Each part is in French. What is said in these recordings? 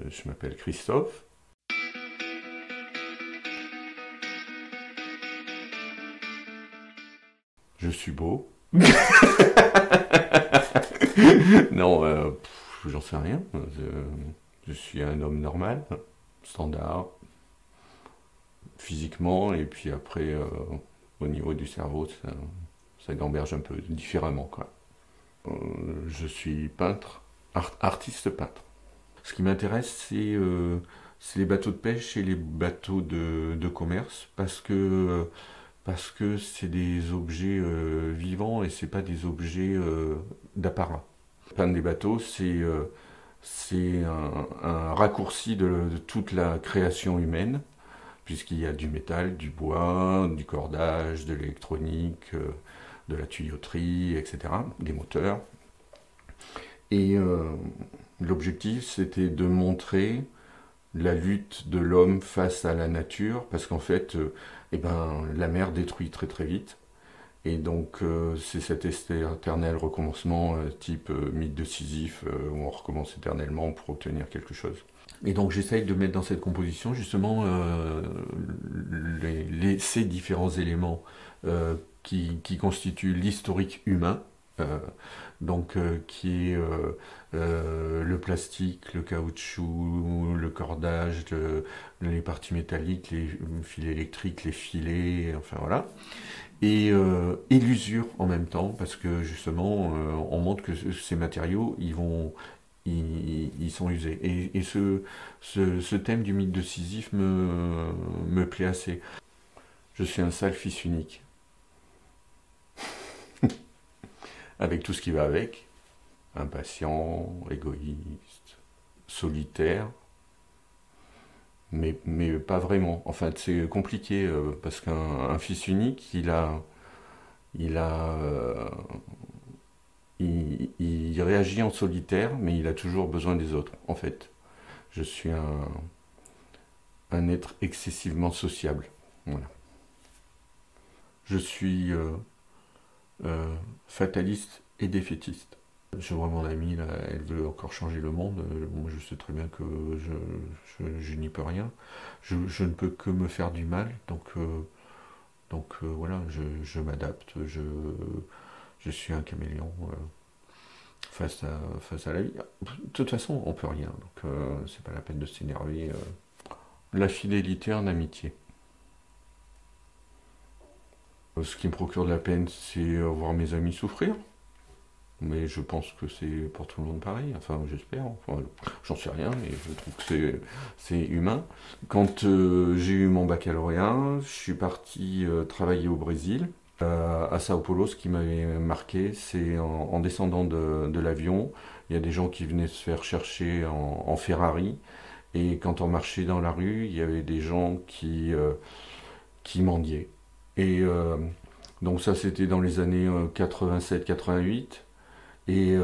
Je m'appelle Christophe. Je suis beau. Non, j'en sais rien. Je suis un homme normal, standard, physiquement, et puis après, au niveau du cerveau, ça gamberge un peu différemment, quoi. Je suis peintre, artiste peintre. Ce qui m'intéresse, c'est les bateaux de pêche et les bateaux de commerce, parce que c'est des objets vivants et c'est pas des objets d'apparat. Peindre des bateaux, c'est un raccourci de toute la création humaine, puisqu'il y a du métal, du bois, du cordage, de l'électronique, de la tuyauterie, etc., des moteurs. Et l'objectif, c'était de montrer la lutte de l'homme face à la nature, parce qu'en fait, la mer détruit très très vite. Et donc, c'est cet éternel recommencement, type mythe de Sisyphe, où on recommence éternellement pour obtenir quelque chose. Et donc, j'essaye de mettre dans cette composition, justement, ces différents éléments qui constituent l'historique humain, euh, qui est le plastique, le caoutchouc, le cordage, les parties métalliques, les fils électriques, les filets, enfin voilà. Et l'usure en même temps, parce que justement, on montre que ces matériaux, ils sont usés. Et ce thème du mythe de Sisyphe me plaît assez. Je suis un sale fils unique, avec tout ce qui va avec. Impatient, égoïste, solitaire, mais pas vraiment. Enfin, c'est compliqué parce qu'un fils unique, il réagit en solitaire, mais il a toujours besoin des autres. En fait, je suis un être excessivement sociable. Voilà. Je suis fataliste et défaitiste. Je vois mon amie, là, elle veut encore changer le monde. Moi, je sais très bien que je n'y peux rien. Je ne peux que me faire du mal. Voilà, je m'adapte. Je suis un caméléon face à la vie. De toute façon, on peut rien. Donc, c'est pas la peine de s'énerver. La fidélité en amitié. Ce qui me procure de la peine, c'est voir mes amis souffrir. Mais je pense que c'est pour tout le monde pareil, enfin j'espère, enfin, j'en sais rien, mais je trouve que c'est humain. Quand j'ai eu mon baccalauréat, je suis parti travailler au Brésil, à Sao Paulo. Ce qui m'avait marqué, c'est en descendant de l'avion, il y a des gens qui venaient se faire chercher en Ferrari, et quand on marchait dans la rue, il y avait des gens qui mendiaient. Et donc ça, c'était dans les années 87-88. Et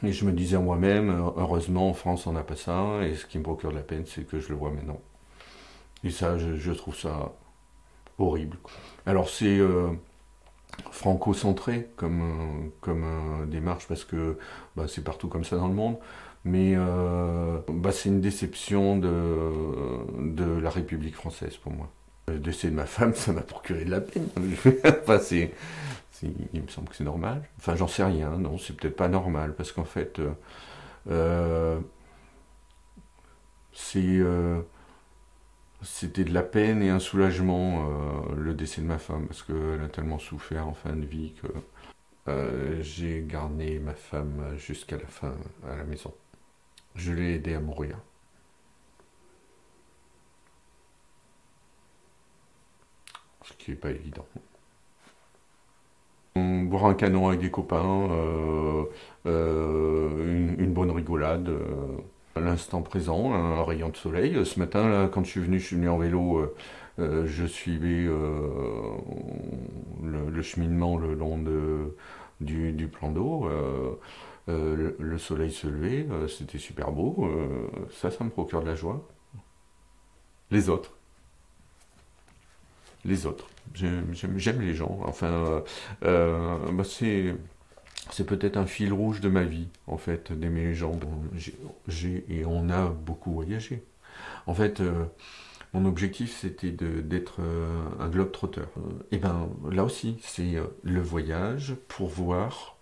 je me disais à moi-même, heureusement en France on n'a pas ça, et ce qui me procure de la peine, c'est que je le vois maintenant. Et ça, je trouve ça horrible. Alors c'est franco-centré comme démarche, parce que c'est partout comme ça dans le monde, mais c'est une déception de la République française pour moi. Le décès de ma femme, ça m'a procuré de la peine. Enfin, il me semble que c'est normal. Enfin, j'en sais rien, non, c'est peut-être pas normal, parce qu'en fait, euh, c'est, euh, c'était de la peine et un soulagement, le décès de ma femme, parce qu'elle a tellement souffert en fin de vie que j'ai gardé ma femme jusqu'à la fin à la maison. Je l'ai aidée à mourir. Ce qui n'est pas évident. Boire un canon avec des copains, une bonne rigolade, à l'instant présent, un rayon de soleil. Ce matin, là, quand je suis venu en vélo, je suivais le cheminement le long du plan d'eau. Le soleil se levait, c'était super beau. Ça me procure de la joie. Les autres. Les autres. J'aime les gens. Enfin, c'est c'est peut-être un fil rouge de ma vie, en fait, d'aimer les gens. Bon, et on a beaucoup voyagé. En fait, mon objectif, c'était d'être un globe-trotteur. Et ben là aussi, c'est le voyage pour voir,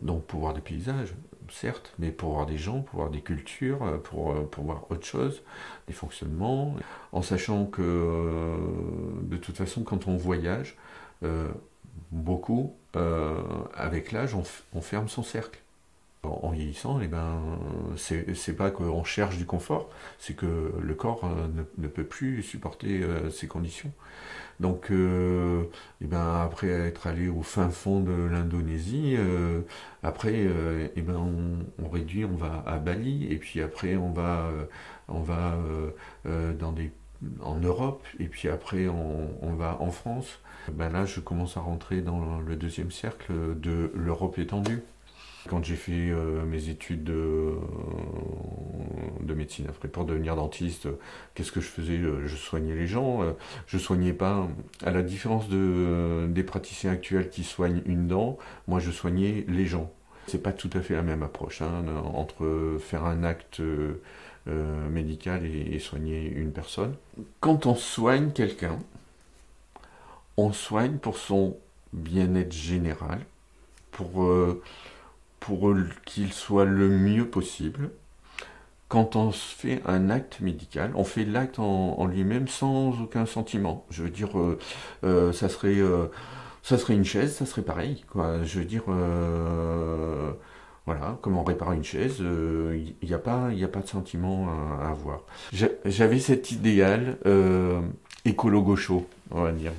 donc pour voir des paysages, certes, mais pour voir des gens, pour voir des cultures, pour voir autre chose, des fonctionnements, en sachant que de toute façon, quand on voyage, beaucoup, avec l'âge, on ferme son cercle. En vieillissant, eh ben, c'est pas qu'on cherche du confort, c'est que le corps ne peut plus supporter ces conditions. Donc, eh ben, après être allé au fin fond de l'Indonésie, après, eh ben, on réduit, on va à Bali, et puis après, on va en Europe, et puis après, on va en France. Ben là, je commence à rentrer dans le deuxième cercle de l'Europe étendue. Quand j'ai fait mes études de médecine après pour devenir dentiste, qu'est-ce que je faisais? Je soignais les gens. Je soignais pas, à la différence des praticiens actuels qui soignent une dent, moi je soignais les gens. C'est pas tout à fait la même approche hein, entre faire un acte médical et soigner une personne. Quand on soigne quelqu'un, on soigne pour son bien-être général, pour qu'il soit le mieux possible. Quand on fait un acte médical, on fait l'acte en lui-même sans aucun sentiment. Je veux dire, ça serait une chaise, ça serait pareil, quoi. Je veux dire, voilà, comme on répare une chaise, il n'y a pas, y a pas de sentiment à avoir. J'avais cet idéal écolo-gaucho, on va dire.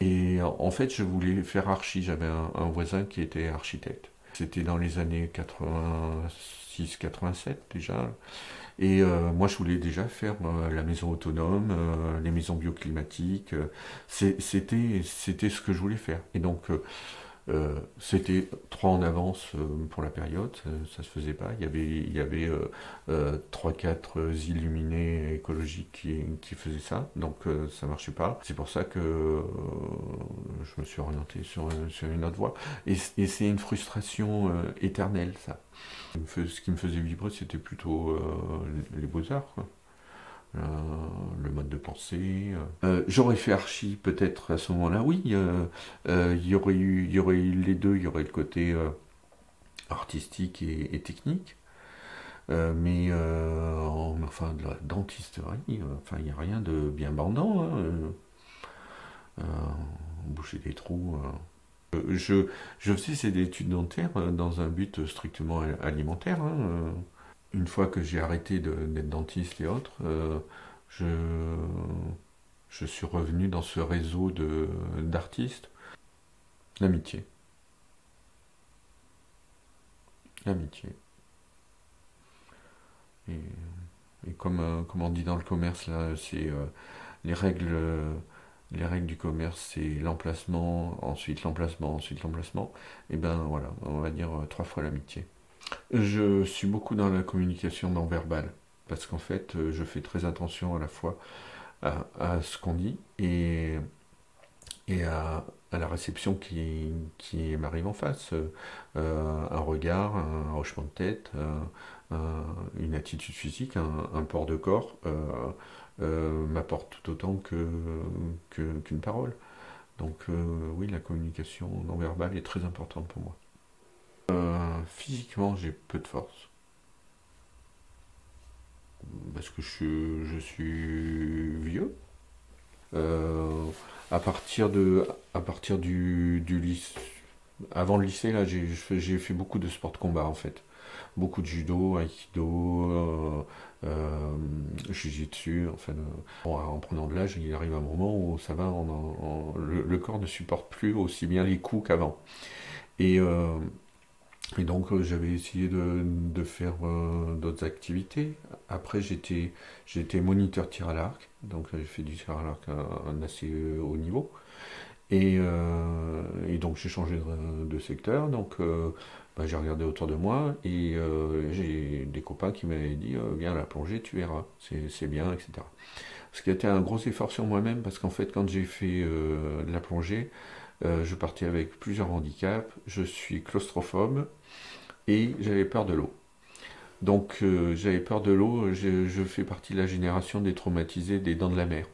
Et en fait, je voulais faire archi. J'avais un voisin qui était architecte. C'était dans les années 86-87 déjà. Et moi, je voulais déjà faire la maison autonome, les maisons bioclimatiques. C'était ce que je voulais faire. Et donc, c'était trop en avance pour la période, ça se faisait pas. Il y avait 3-4 illuminés écologiques qui faisaient ça, donc ça marchait pas. C'est pour ça que je me suis orienté sur une autre voie. Et c'est une frustration éternelle, ça. Ce qui me faisait vibrer, c'était plutôt les beaux-arts, quoi. Euh, le mode de pensée. J'aurais fait archi peut-être à ce moment-là, oui. Il y aurait eu les deux, il y aurait le côté artistique et technique. Enfin, de la dentisterie, enfin, il n'y a rien de bien bandant. Hein, boucher des trous. Je faisais ces études dentaires dans un but strictement alimentaire. Hein, une fois que j'ai arrêté d'être dentiste et autres, je, je suis revenu dans ce réseau d'artistes. L'amitié. L'amitié. Et, et comme on dit dans le commerce, là, c'est les règles, les règles du commerce, c'est l'emplacement, ensuite l'emplacement, ensuite l'emplacement. Et ben voilà, on va dire 3 fois l'amitié. Je suis beaucoup dans la communication non verbale, parce qu'en fait, je fais très attention à la fois à ce qu'on dit et à la réception qui m'arrive en face. Un regard, un hochement de tête, une attitude physique, un port de corps m'apporte tout autant qu'une parole. Donc oui, la communication non verbale est très importante pour moi. Physiquement, j'ai peu de force. Parce que je suis vieux. Euh, à partir du lycée, avant le lycée, là, j'ai fait beaucoup de sport de combat en fait. Beaucoup de judo, aikido, jiu-jitsu. Enfin, bon, en prenant de l'âge, il arrive un moment où ça va, le corps ne supporte plus aussi bien les coups qu'avant. Et, euh, et donc j'avais essayé de faire d'autres activités. Après j'étais moniteur tir à l'arc, donc j'ai fait du tir à l'arc à un assez haut niveau. Et donc j'ai changé de secteur, donc bah, j'ai regardé autour de moi et j'ai des copains qui m'avaient dit viens à la plongée, tu verras, c'est bien, etc. Ce qui a été un gros effort sur moi-même parce qu'en fait quand j'ai fait de la plongée, Je partais avec plusieurs handicaps, je suis claustrophobe et j'avais peur de l'eau. Donc j'avais peur de l'eau, je fais partie de la génération des traumatisés des dents de la mer.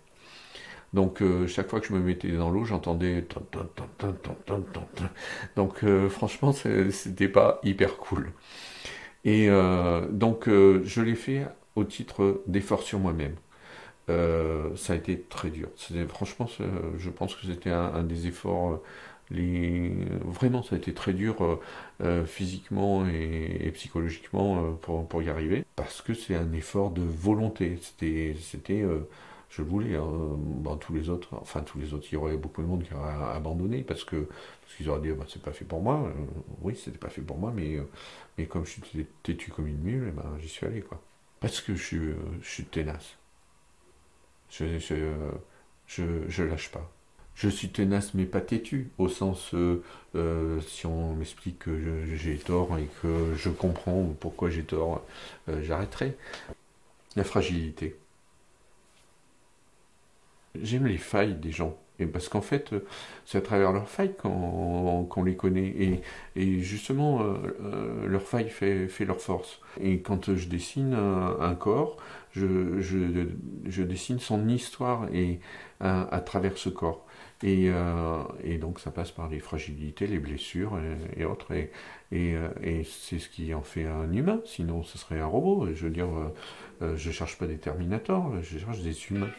Donc chaque fois que je me mettais dans l'eau, j'entendais tan, tan, tan, tan, tan, tan, tan, tan. Donc franchement, c'était pas hyper cool. Et donc je l'ai fait au titre d'effort sur moi-même. Ça a été très dur. Franchement, je pense que c'était un des efforts vraiment, ça a été très dur physiquement et psychologiquement pour y arriver. Parce que c'est un effort de volonté. Je le voulais. Hein. Bon, tous les autres, il y aurait beaucoup de monde qui aurait abandonné parce qu'ils auraient dit, bah, c'est pas fait pour moi. Oui, c'était pas fait pour moi, mais comme je suis têtu comme une mule, eh ben, j'y suis allé, quoi. Parce que je suis tenace. Je, je, je lâche pas. Je suis tenace mais pas têtu, au sens, si on m'explique que j'ai tort et que je comprends pourquoi j'ai tort, j'arrêterai. La fragilité. J'aime les failles des gens. Et parce qu'en fait, c'est à travers leurs failles qu'on les connaît. Et justement, leur faille fait leur force. Et quand je dessine un corps, je dessine son histoire à travers ce corps. Et donc ça passe par les fragilités, les blessures et autres. Et c'est ce qui en fait un humain. Sinon, ce serait un robot. Je veux dire, je cherche pas des Terminators, je cherche des humains.